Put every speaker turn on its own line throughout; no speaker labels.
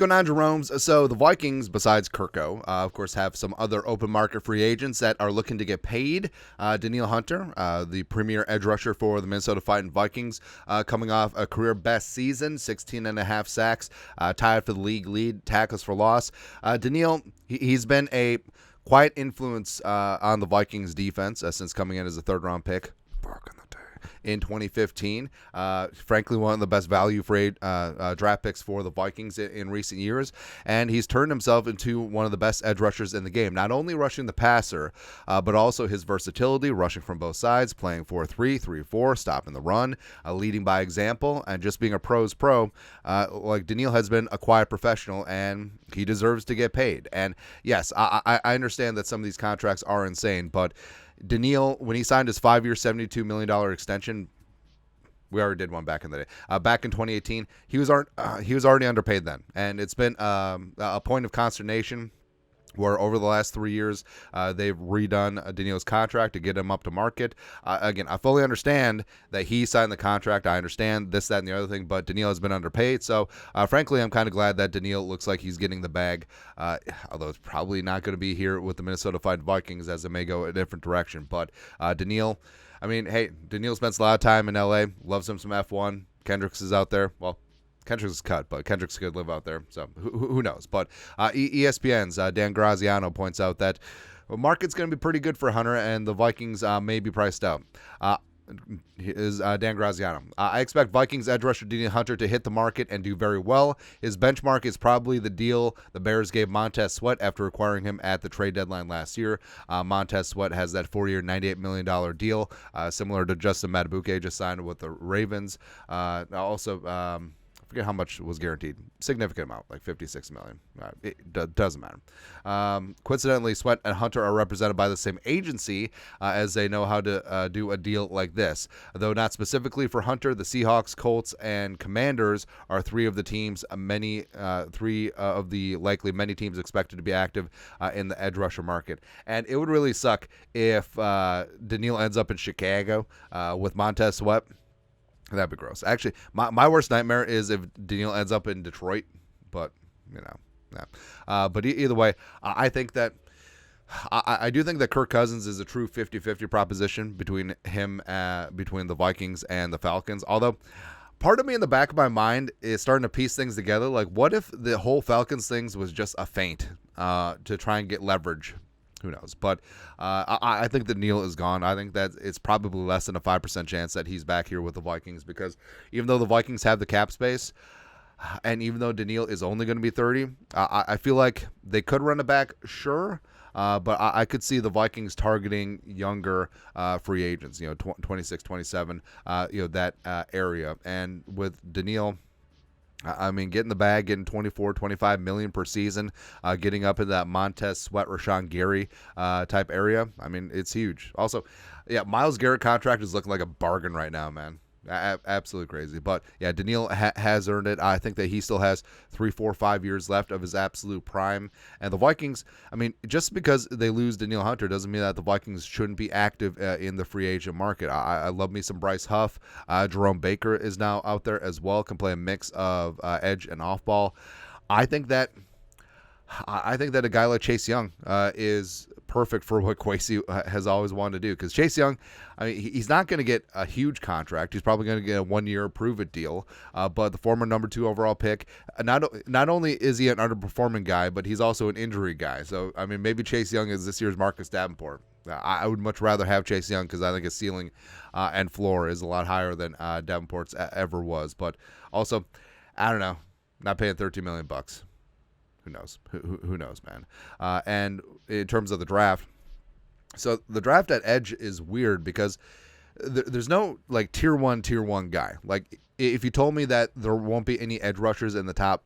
going on, Jeromes? So the Vikings, besides Kirko, of course, have some other open market free agents that are looking to get paid. Danielle Hunter, the premier edge rusher for the Minnesota Vikings, coming off a career best season, 16 and a half sacks, tied for the league lead, tackles for loss. Danielle, he's been a quiet influence on the Vikings defense since coming in as a third-round pick. In 2015, frankly, one of the best value for draft picks for the Vikings in recent years, and he's turned himself into one of the best edge rushers in the game. Not only rushing the passer, but also his versatility, rushing from both sides, playing 4-3, 3-4, stopping the run, leading by example, and just being a pro's pro. Like Danielle has been a quiet professional, and he deserves to get paid. And yes, I understand that some of these contracts are insane, but Danielle, when he signed his 5-year, $72 million extension, we already did one back in the day. Back in 2018, he was already underpaid then, and it's been a point of consternation where over the last 3 years, they've redone Danielle's contract to get him up to market. Again, I fully understand that he signed the contract. I understand this, that, and the other thing, but Danielle has been underpaid. So, frankly, I'm kind of glad that Danielle looks like he's getting the bag, although it's probably not going to be here with the Minnesota Vikings, as it may go a different direction. But Danielle, I mean, hey, Danielle spends a lot of time in L.A., loves him some F1. Kendricks is out there. Well, Kendricks is cut, but Kendricks could live out there, so who knows? But ESPN's Dan Graziano points out that the market's going to be pretty good for Hunter, and the Vikings may be priced out. Is Dan Graziano. I expect Vikings edge rusher Danielle Hunter to hit the market and do very well. His benchmark is probably the deal the Bears gave Montez Sweat after acquiring him at the trade deadline last year. Montez Sweat has that 4-year, $98 million deal, similar to Justin Madubuike just signed with the Ravens. Also, forget how much was guaranteed. Significant amount, like $56 million. It doesn't matter. Coincidentally, Sweat and Hunter are represented by the same agency, as they know how to do a deal like this. Though not specifically for Hunter, the Seahawks, Colts, and Commanders are three of the likely many teams expected to be active in the edge rusher market. And it would really suck if Danielle ends up in Chicago with Montez Sweat. That'd be gross. Actually, my worst nightmare is if Danielle ends up in Detroit, but, yeah. But either way, I think that I do think that Kirk Cousins is a true 50-50 proposition between the Vikings and the Falcons. Although, part of me in the back of my mind is starting to piece things together. Like, what if the whole Falcons things was just a feint to try and get leverage? Who knows? But I think that Neal is gone. I think that it's probably less than a 5% chance that he's back here with the Vikings, because even though the Vikings have the cap space, and even though Danielle is only going to be 30, I feel like they could run it back, sure. But I could see the Vikings targeting younger free agents, 26, 27, that area. And with Danielle, I mean, getting the bag, getting 24, 25 million per season, getting up in that Montez Sweat, Rashawn Gary type area. I mean, it's huge. Also, yeah, Myles Garrett contract is looking like a bargain right now, man. Absolutely crazy. But yeah, Danielle has earned it. I think that he still has 3, 4, 5 years left of his absolute prime. And the Vikings, I mean, just because they lose Danielle Hunter doesn't mean that the Vikings shouldn't be active in the free agent market. I love me some Bryce Huff. Jerome Baker is now out there as well, can play a mix of edge and off ball. I think that a guy like Chase Young is perfect for what Kwesi has always wanted to do, because Chase Young, I mean, he's not going to get a huge contract. He's probably going to get a 1-year prove-it deal, but the former number 2 overall pick, not only is he an underperforming guy, but he's also an injury guy. So, I mean, maybe Chase Young is this year's Marcus Davenport. I would much rather have Chase Young, because I think his ceiling and floor is a lot higher than Davenport's ever was. But also, I don't know, not paying $13 million. Who knows? Who knows, man? And in terms of the draft, so the draft at edge is weird because there's no like tier one guy. Like, if you told me that there won't be any edge rushers in the top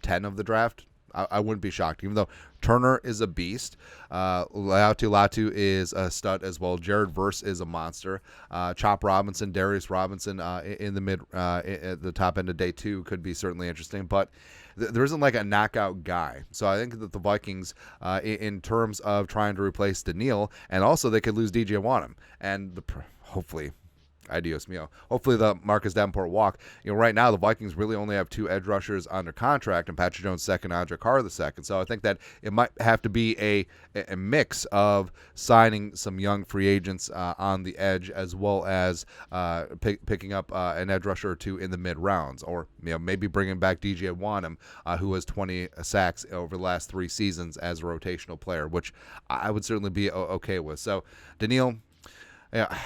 10 of the draft, I wouldn't be shocked. Even though Turner is a beast, Latu is a stud as well. Jared Verse is a monster. Chop Robinson, Darius Robinson in the at the top end of day 2 could be certainly interesting, but there isn't like a knockout guy. So I think that the Vikings, in terms of trying to replace Danielle, and also they could lose DJ Wanham, and hopefully Adios mio. Hopefully the Marcus Davenport walk. Right now the Vikings really only have 2 edge rushers under contract, and Patrick Jones second, Andre Carr the second. So I think that it might have to be a mix of signing some young free agents on the edge, as well as picking up an edge rusher or 2 in the mid rounds, or maybe bringing back DJ Wanham, who has 20 sacks over the last 3 seasons as a rotational player, which I would certainly be okay with. So Danielle, yeah,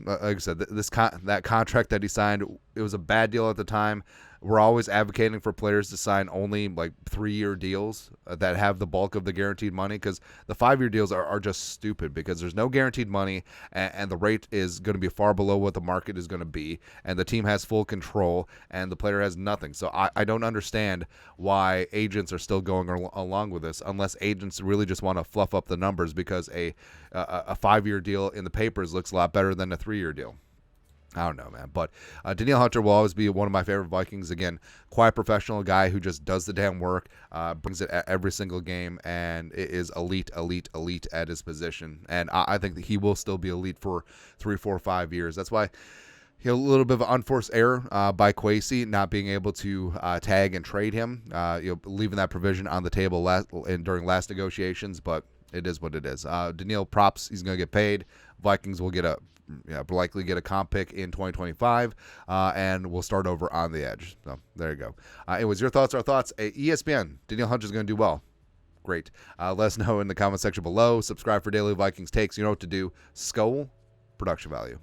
like I said, that contract that he signed, it was a bad deal at the time. We're always advocating for players to sign only like 3-year deals that have the bulk of the guaranteed money, because the 5-year deals are just stupid, because there's no guaranteed money, and the rate is going to be far below what the market is going to be, and the team has full control and the player has nothing. So I don't understand why agents are still going along with this, unless agents really just want to fluff up the numbers because a 5-year deal in the papers looks a lot better than a 3-year deal. I don't know, man. But Danielle Hunter will always be one of my favorite Vikings. Again, quiet professional guy who just does the damn work, brings it at every single game, and is elite at his position. And I think that he will still be elite for 3, 4, 5 years. That's why a little bit of an unforced error by Kwesi not being able to tag and trade him, leaving that provision on the table during last negotiations. But it is what it is. Danielle, props. He's going to get paid. Vikings will likely get a comp pick in 2025, and we'll start over on the edge. So there you go. Anyways, your thoughts, our thoughts. ESPN, Danielle Hunter is going to do well. Great. Let us know in the comment section below. Subscribe for daily Vikings takes. You know what to do. Skol, production value.